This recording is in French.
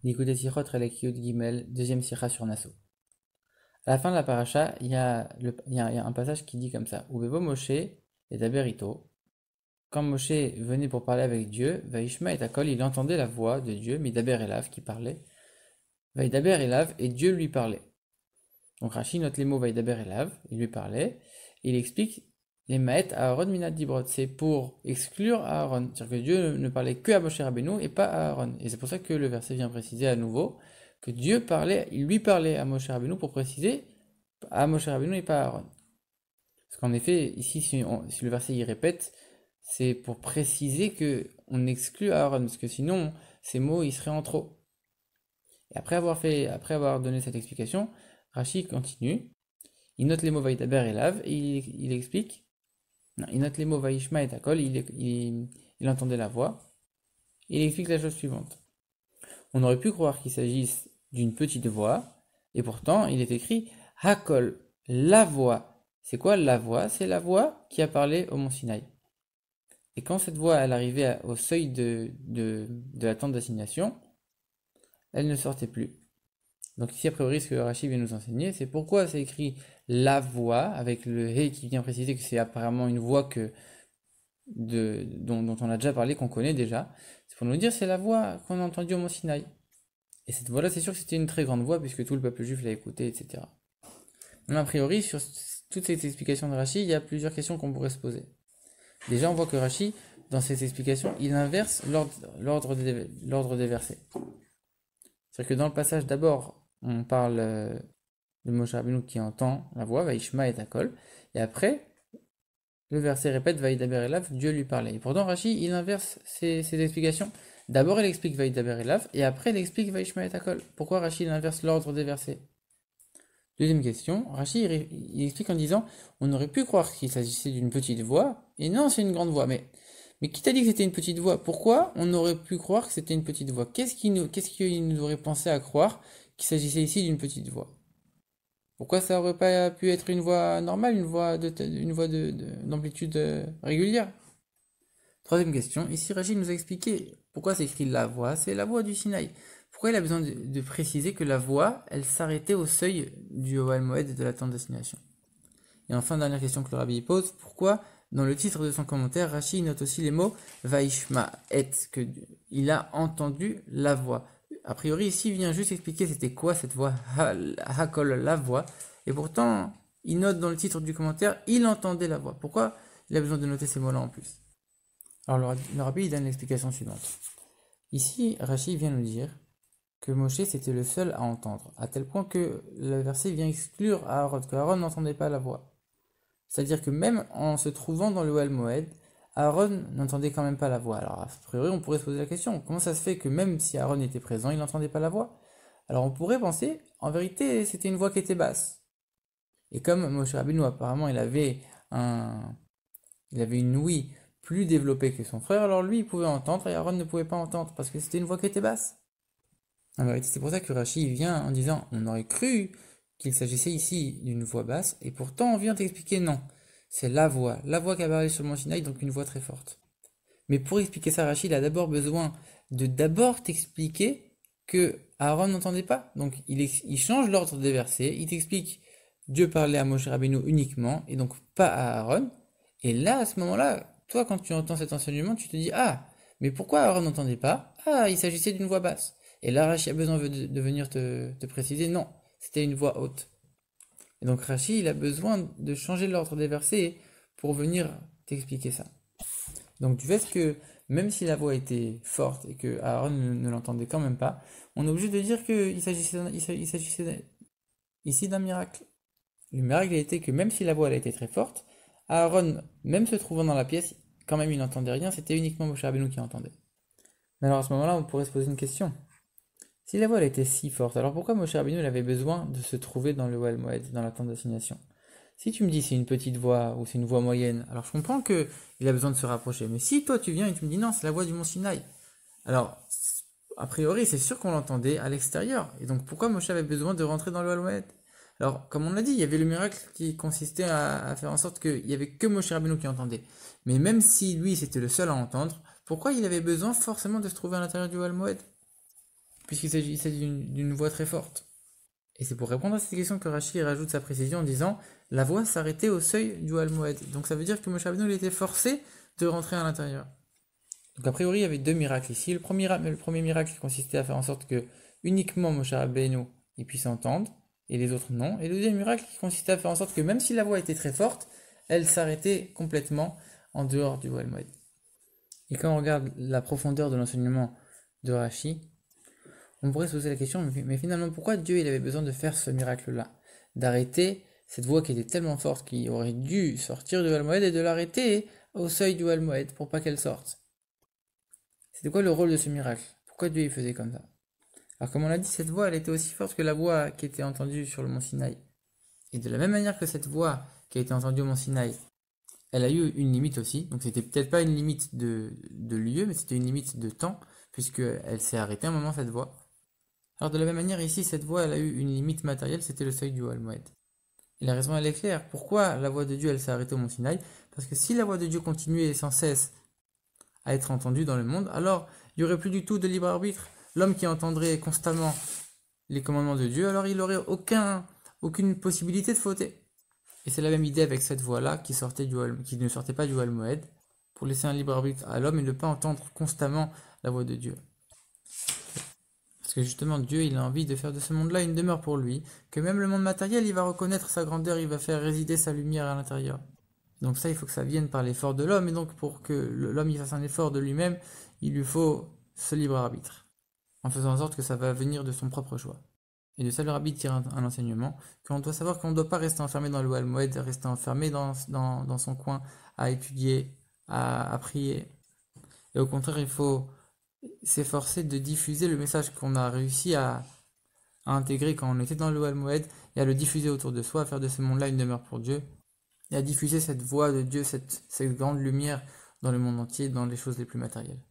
L'écoute Sichot Relekiyot Gimel, deuxième Sicha sur Nassau. À la fin de la paracha, il y a un passage qui dit comme ça. Ubevo Moshe et Daberito. Quand Moshe venait pour parler avec Dieu, Vaishma et Akol, il entendait la voix de Dieu, Midaber Elav, qui parlait. Vaidaber Elav, et Dieu lui parlait. Donc Rashi note les mots Vaidaber Elav, il lui parlait. Et il explique les Maët Aaron Minad Dibrot. C'est pour exclure Aaron. C'est-à-dire que Dieu ne parlait que à Moshe Rabbeinu et pas à Aaron. Et c'est pour ça que le verset vient préciser à nouveau que Dieu parlait, il lui parlait à Moshe Rabbeinu pour préciser à Moshe Rabbeinu et pas à Aaron. Parce qu'en effet, ici, si le verset y répète, c'est pour préciser que on exclut Aaron, parce que sinon, ces mots, ils seraient en trop. Et après avoir donné cette explication, Rashi continue. Il note les mots Vaïdaber et Lav, et il explique. Non, il note les mots Vaishma et Akol, il entendait la voix. Et il explique la chose suivante. On aurait pu croire qu'il s'agisse d'une petite voix, et pourtant, il est écrit Hakol, la voix. C'est quoi la voix? C'est la voix qui a parlé au mont Sinaï. Et quand cette voix, elle arrivait au seuil de la tente d'assignation, elle ne sortait plus. Donc ici, a priori, ce que Rachid vient nous enseigner, c'est pourquoi c'est écrit la voix, avec le He qui vient préciser que c'est apparemment une voix dont on a déjà parlé, qu'on connaît déjà. C'est pour nous dire c'est la voix qu'on a entendue au mont Sinaï. Et cette voix-là, c'est sûr que c'était une très grande voix, puisque tout le peuple juif l'a écoutée, etc. Mais a priori, sur toutes ces explications de Rachid, il y a plusieurs questions qu'on pourrait se poser. Déjà, on voit que Rachid, dans ses explications, il inverse l'ordre des versets. C'est-à-dire que dans le passage, d'abord, on parle de Moshe Rabbeinu qui entend la voix, Vaishma et Akol, et après, le verset répète, Vaïdaber Elav, Dieu lui parlait. Et pourtant, Rashi, il inverse ses explications. D'abord, il explique Vaïdaber Elav, et après, il explique Vaishma et Akol. Pourquoi Rashi, il inverse l'ordre des versets? Deuxième question, Rashi, il explique en disant, on aurait pu croire qu'il s'agissait d'une petite voix, et non, c'est une grande voix. Mais qui t'a dit que c'était une petite voix? Pourquoi on aurait pu croire que c'était une petite voix? Qu'est-ce qui nous aurait pensé à croire qu'il s'agissait ici d'une petite voix? Pourquoi ça aurait pas pu être une voix normale, une voix d'amplitude régulière? Troisième question, ici Rachid nous a expliqué pourquoi c'est écrit la voix, c'est la voix du Sinaï. Pourquoi il a besoin de préciser que la voix, elle s'arrêtait au seuil du Ohel Moed et de la tente d'assignation? Et enfin, dernière question que le rabbi pose, pourquoi dans le titre de son commentaire, Rashi note aussi les mots Vaishma et, que il a entendu la voix. A priori, ici, il vient juste expliquer c'était quoi cette voix, Hakol, la voix. Et pourtant, il note dans le titre du commentaire, il entendait la voix. Pourquoi il a besoin de noter ces mots-là en plus? Alors, le rabbi, il donne l'explication suivante. Ici, Rashi vient nous dire que Moshe c'était le seul à entendre, à tel point que le verset vient exclure Aaron, que Aaron n'entendait pas la voix. C'est-à-dire que même en se trouvant dans le Ohel Moed, Aaron n'entendait quand même pas la voix. Alors, a priori, on pourrait se poser la question, comment ça se fait que même si Aaron était présent, il n'entendait pas la voix? Alors, on pourrait penser, en vérité, c'était une voix qui était basse. Et comme Moshe Rabbeinu, apparemment, il avait une ouïe plus développée que son frère, alors lui, il pouvait entendre et Aaron ne pouvait pas entendre, parce que c'était une voix qui était basse. En vérité, c'est pour ça que Rashi vient en disant, on aurait cru qu'il s'agissait ici d'une voix basse, et pourtant on vient t'expliquer non. C'est la voix qui a parlé sur le mont Sinaï, donc une voix très forte. Mais pour expliquer ça, Rachid a d'abord besoin de d'abord t'expliquer que Aaron n'entendait pas. Donc il change l'ordre des versets, il t'explique Dieu parlait à Moshe Rabbeinu uniquement, et donc pas à Aaron. Et là, à ce moment-là, toi, quand tu entends cet enseignement, tu te dis, ah, mais pourquoi Aaron n'entendait pas? Ah, il s'agissait d'une voix basse. Et là, Rachid a besoin de venir te préciser, non, c'était une voix haute. Et donc Rachid, il a besoin de changer l'ordre des versets pour venir t'expliquer ça. Donc du fait que même si la voix était forte et que Aaron ne l'entendait quand même pas, on est obligé de dire qu'il s'agissait ici d'un miracle. Le miracle a été que même si la voix elle a été très forte, Aaron, même se trouvant dans la pièce, quand même il n'entendait rien, c'était uniquement Moshe Rabbeinu qui entendait. Mais alors à ce moment-là, on pourrait se poser une question. Si la voix elle était si forte, alors pourquoi Moshe Rabbeinu avait besoin de se trouver dans le Ohel Moed, dans la tente d'assignation? Si tu me dis c'est une petite voix ou c'est une voix moyenne, alors je comprends que il a besoin de se rapprocher. Mais si toi tu viens et tu me dis non, c'est la voix du mont Sinaï, alors a priori c'est sûr qu'on l'entendait à l'extérieur. Et donc pourquoi Moshe avait besoin de rentrer dans le Ohel Moed? Alors comme on l'a dit, il y avait le miracle qui consistait à faire en sorte qu'il y avait que Moshe Rabbeinu qui entendait. Mais même si lui c'était le seul à entendre, pourquoi il avait besoin forcément de se trouver à l'intérieur du Ohel Moed? puisqu'il s'agissait d'une voix très forte. Et c'est pour répondre à cette question que Rashi rajoute sa précision en disant la voix s'arrêtait au seuil du Ohel Moed. Donc ça veut dire que Moshe Rabbeinu il était forcé de rentrer à l'intérieur. Donc a priori il y avait deux miracles ici. Le premier miracle consistait à faire en sorte que uniquement Moshe Rabbeinu il puisse entendre et les autres non. Et le deuxième miracle consistait à faire en sorte que même si la voix était très forte, elle s'arrêtait complètement en dehors du Ohel Moed. Et quand on regarde la profondeur de l'enseignement de Rashi, on pourrait se poser la question, mais finalement, pourquoi Dieu il avait besoin de faire ce miracle-là? D'arrêter cette voix qui était tellement forte qu'il aurait dû sortir du Ohel Moed et de l'arrêter au seuil du Ohel Moed pour pas qu'elle sorte. C'était quoi le rôle de ce miracle? Pourquoi Dieu il faisait comme ça? Alors comme on l'a dit, cette voix elle était aussi forte que la voix qui était entendue sur le mont Sinaï. Et de la même manière que cette voix qui a été entendue au mont Sinaï, elle a eu une limite aussi, donc c'était peut-être pas une limite de lieu, mais c'était une limite de temps, puisqu'elle s'est arrêtée un moment cette voix. Alors de la même manière ici, cette voix elle a eu une limite matérielle, c'était le seuil du Ohel Moed. Et la raison elle est claire, pourquoi la voix de Dieu elle s'est arrêtée au mont Sinaï? Parce que si la voix de Dieu continuait sans cesse à être entendue dans le monde, alors il n'y aurait plus du tout de libre arbitre. L'homme qui entendrait constamment les commandements de Dieu, alors il n'aurait aucune possibilité de fauter. Et c'est la même idée avec cette voix-là qui ne sortait pas du Ohel Moed, pour laisser un libre arbitre à l'homme et ne pas entendre constamment la voix de Dieu. Parce que justement, Dieu, il a envie de faire de ce monde-là une demeure pour lui, que même le monde matériel, il va reconnaître sa grandeur, il va faire résider sa lumière à l'intérieur. Donc ça, il faut que ça vienne par l'effort de l'homme, et donc pour que l'homme il fasse un effort de lui-même, il lui faut ce libre arbitre, en faisant en sorte que ça va venir de son propre choix. Et de ça, le rabbi tire un enseignement, qu'on doit savoir qu'on ne doit pas rester enfermé dans le Ohel Moed, rester enfermé dans son coin, à étudier, à prier. Et au contraire, il faut s'efforcer de diffuser le message qu'on a réussi à intégrer quand on était dans le Ohel Moed, et à le diffuser autour de soi, à faire de ce monde-là une demeure pour Dieu, et à diffuser cette voix de Dieu, cette grande lumière dans le monde entier, dans les choses les plus matérielles.